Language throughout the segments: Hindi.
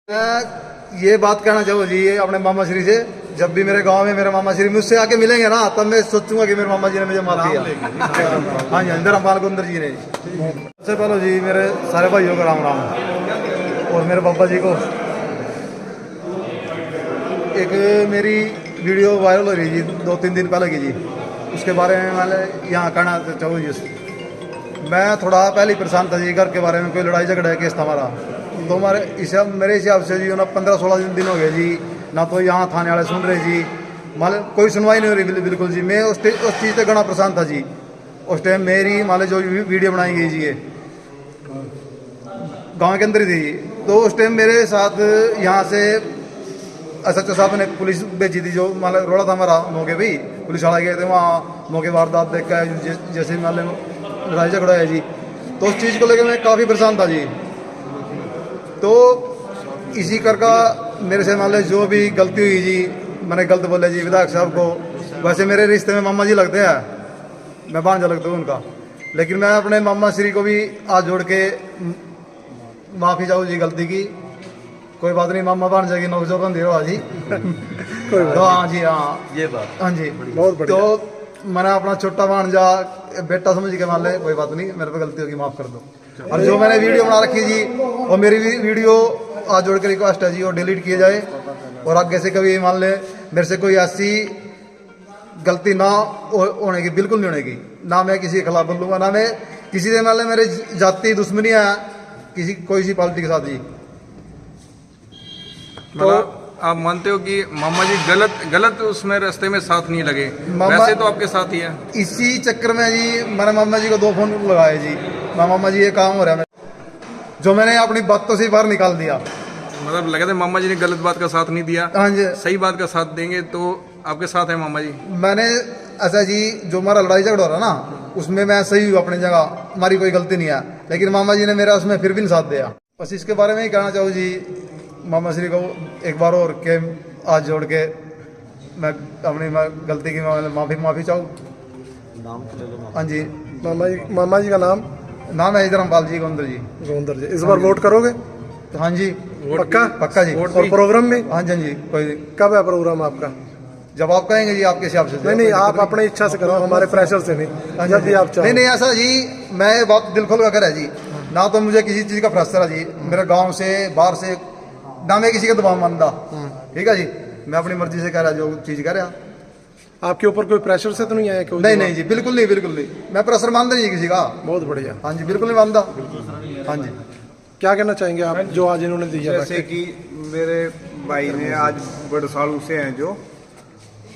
मैं ये बात कहना चाहूँ जी ये अपने मामा श्री से, जब भी मेरे गांव में मेरे मामा श्री मुझसे आके मिलेंगे ना, तब मैं सोचूंगा कि मेरे मामा जी ने मुझे माफ किया। हाँ जी, धर्मपाल कुंदर जी ने। सबसे पहले जी मेरे सारे भाइयों को राम राम, और मेरे पापा जी को। एक मेरी वीडियो वायरल हो रही जी 2-3 दिन पहले की जी, उसके बारे में मैं यहाँ कहना चाहूँ जी। मैं थोड़ा पहले ही परेशान था जी, घर के बारे में कोई लड़ाई झगड़ा केस था हमारा, तो हमारे मेरे हिसाब से जी ना 15-16 दिन हो गए जी, ना तो यहाँ थाने वाले सुन रहे जी, मान कोई सुनवाई नहीं हो रही बिल्कुल जी। मैं उस चीज़ से घना परेशान था जी। उस टाइम मेरी मान जो वीडियो बनाई गई जी ये गांव के अंदर ही थी, तो उस टाइम मेरे साथ यहाँ से SHO साहब ने पुलिस भेजी थी, जो मान रोड़ा था हमारा मौके भी, पुलिस वाला गए थे वहाँ मौके वारदात देख कर, जैसे मान लड़ाई झगड़ा है जी, तो उस चीज़ को लेकर मैं काफ़ी परेशान था जी। तो इसी कर का मेरे से मान जो भी गलती हुई जी, मैंने गलत बोला जी विधायक साहब को। वैसे मेरे रिश्ते में मामा जी लगते हैं, मैं भांजा लगता हूँ उनका, लेकिन मैं अपने मामा श्री को भी हाथ जोड़ के माफ़ी चाहूँ जी गलती की। कोई बात नहीं, मामा भांजा की नौकजोर बंदी हो जी। तो हाँ जी, हाँ ये बात हाँ जी बहुत बढ़िया। तो मैंने अपना छोटा भांजा बेटा समझ के मान ले, कोई बात नहीं, मेरे पे गलती होगी माफ़ कर दो। और जो मैंने वीडियो बना रखी जी, और मेरी वीडियो आज जोड़ के रिक्वेस्ट है जी, वो डिलीट किए जाए, और आगे से कभी मान ले मेरे से कोई ऐसी गलती ना होने की, बिल्कुल नहीं होने की। ना मैं किसी के खिलाफ बोलूँगा, ना मैं किसी से मान ले मेरे जाति दुश्मनी है किसी कोई सी पार्टी के साथ जी। तो आप मानते हो कि मामा जी गलत उसमें रास्ते में साथ नहीं लगे, वैसे तो आपके साथ ही है। इसी चक्कर में जी मैंने मामा जी को 2 फोन लगाए जी, मामा जी ये काम हो रहा है, जो मैंने अपनी बातों से बाहर निकाल दिया। मतलब लगा था मामा जी ने गलत बात का साथ नहीं दिया, हाँ जी, सही बात का साथ देंगे तो आपके साथ है मामा जी। मैंने ऐसा जी, जो हमारा लड़ाई झगड़ा हो रहा ना, उसमें मैं सही हूँ अपनी जगह, हमारी कोई गलती नहीं है, लेकिन मामा जी ने मेरा उसमें फिर भी नहीं साथ दिया। बस इसके बारे में ही कहना चाहूँ जी मामा श्री को एक बार और के हाथ जोड़ के मैं अपनी गलती की माफ़ी चाहूँ। हाँ जी, मामा जी का नाम है धर्मपाल जी गोंदर जी। गोंदर जी, इस बार वोट करोगे? हाँ जी, पक्का जी। और प्रोग्राम भी? हाँ जी, हाँ जी, कोई कब है प्रोग्राम आपका? जब आप कहेंगे जी, आपके हिसाब से। नहीं, आप अपनी इच्छा से करो, हमारे प्रेशर से नहीं, जब भी आप चाहो। नहीं, ऐसा जी, मैं बात दिल खोल कर है जी, ना तो मुझे किसी चीज़ का प्रेशर है जी, मेरे गाँव से बाहर से, ना मैं किसी का दबाव मानता। ठीक है जी, मैं अपनी मर्जी से कह रहा, जो चीज़ कह रहा। आपके ऊपर कोई प्रेशर से तो नहीं आया? नहीं जी, बिल्कुल नहीं, मैं प्रेशर मानता नहीं किसी का। बहुत बढ़िया। हाँ जी, बिल्कुल नहीं मानता। हाँ जी, क्या कहना चाहेंगे आप जो आज इन्होंने दिया? जैसे कि मेरे भाई ने आज बड़े सालों से हैं जो,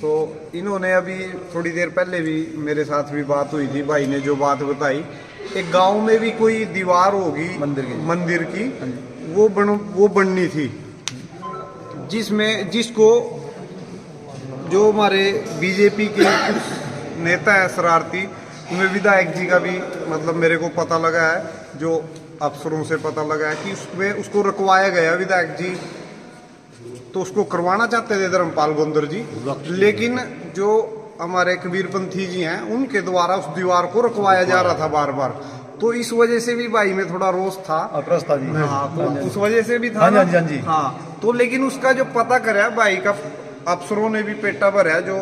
तो इन्होंने अभी थोड़ी देर पहले भी मेरे साथ भी बात हुई थी, भाई ने जो बात बताई, एक गांव में भी कोई दीवार होगी मंदिर की वो बननी थी, जिसको जो हमारे बीजेपी के कुछ नेता है शरारती, उनमें विधायक जी का भी मतलब मेरे को पता लगा है, जो अफसरों से पता लगा है कि उसमें उसको रुकवाया गया विधायक जी, तो उसको करवाना चाहते थे धर्मपाल गोंदर जी, लेकिन जो हमारे कबीरपंथी जी हैं उनके द्वारा उस दीवार को रुकवाया जा रहा था बार बार, तो इस वजह से भी भाई में थोड़ा रोष था। जी। हाँ, तो उस वजह से भी था। हाँ, तो लेकिन उसका जो पता करा भाई का, अफसरों ने भी पेटा भरा जो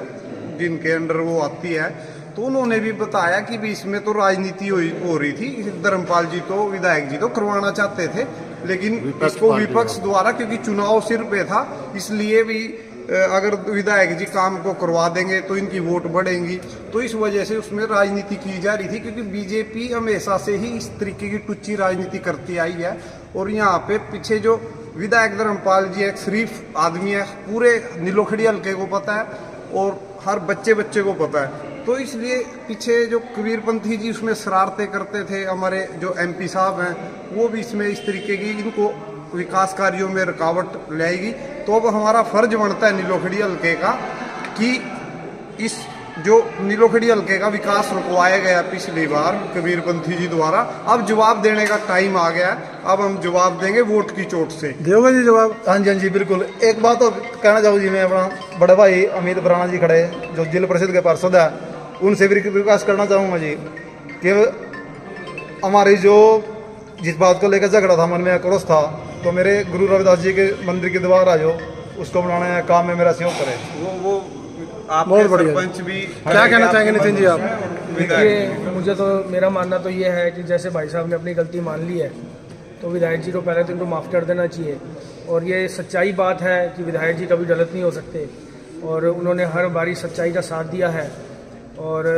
जिनके अंडर वो आती है, तो उन्होंने भी बताया कि भी इसमें तो राजनीति हो रही थी, धर्मपाल जी तो विधायक जी तो करवाना चाहते थे, लेकिन इसको विपक्ष द्वारा, क्योंकि चुनाव सिर पे था, इसलिए भी अगर विधायक जी काम को करवा देंगे तो इनकी वोट बढ़ेंगी, तो इस वजह से उसमें राजनीति की जा रही थी, क्योंकि बीजेपी हमेशा से ही इस तरीके की टुच्ची राजनीति करती आई है। और यहाँ पे पीछे जो विधायक धर्मपाल जी एक शरीफ आदमी है, पूरे नीलोखड़ी हल्के को पता है और हर बच्चे को पता है, तो इसलिए पीछे जो कबीरपंथी जी उसमें शरारतें करते थे, हमारे जो MP साहब हैं वो भी इसमें इस तरीके की इनको विकास कार्यों में रुकावट लाएगी। तो अब हमारा फर्ज बनता है नीलोखड़ी हल्के का कि इस जो नीलोखड़ी हल्के का विकास रुकवाया गया पिछली बार कबीरपंथी जी द्वारा, अब जवाब देने का टाइम आ गया है, अब हम जवाब देंगे वोट की चोट से। दोगे जी जवाब? हाँ जी, बिल्कुल। एक बात और कहना चाहूँ जी, मैं अपना बड़े भाई अमित बराना जी खड़े, जो जिला परिषद के पार्षद है, उनसे भी रिक्वेस्ट करना चाहूँगा जी कि हमारी जो जिस बात को लेकर झगड़ा था, मन में आक्रोश था, तो मेरे गुरु रविदास जी के मंदिर की दीवार आ जाओ, उसको बनाने का काम में मेरा सहयोग करे। वो आपके बहुत बढ़िया। सरपंच भी क्या कहना चाहेंगे नितिन जी आप? देखिए, मुझे तो मेरा मानना तो ये है कि जैसे भाई साहब ने अपनी गलती मान ली है तो विधायक जी को पहले तो इनको माफ़ कर देना चाहिए। और ये सच्चाई बात है कि विधायक जी कभी गलत नहीं हो सकते, और उन्होंने हर बारी सच्चाई का साथ दिया है, और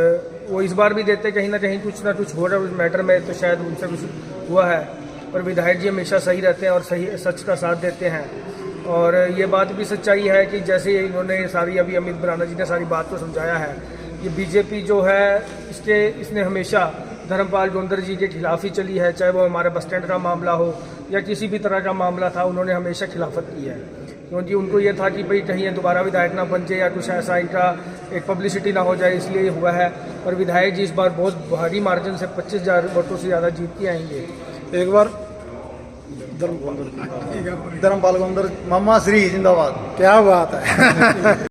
वो इस बार भी देते कहीं ना कहीं कुछ ना कुछ हो रहा है उस मैटर में, तो शायद उनसे कुछ हुआ है। पर विधायक जी हमेशा सही रहते हैं और सही सच का साथ देते हैं। और ये बात भी सच्चाई है कि जैसे इन्होंने सारी अभी अमित भराना जी ने सारी बात को समझाया है, ये बीजेपी जो है इसने हमेशा धर्मपाल गोंदर जी के खिलाफ ही चली है, चाहे वो हमारे बस स्टैंड का मामला हो या किसी भी तरह का मामला था, उन्होंने हमेशा खिलाफत की है। क्योंकि उनको ये था कि भाई कहीं ये दोबारा विधायक ना बन जाए या कुछ ऐसा इनका एक पब्लिसिटी ना हो जाए, इसलिए ये हुआ है। और विधायक जी इस बार बहुत भारी मार्जिन से 25,000 वोटों से ज़्यादा जीत के आएंगे। एक बार धर्मपाल गोंदर मामा श्री जिंदाबाद। क्या बात है।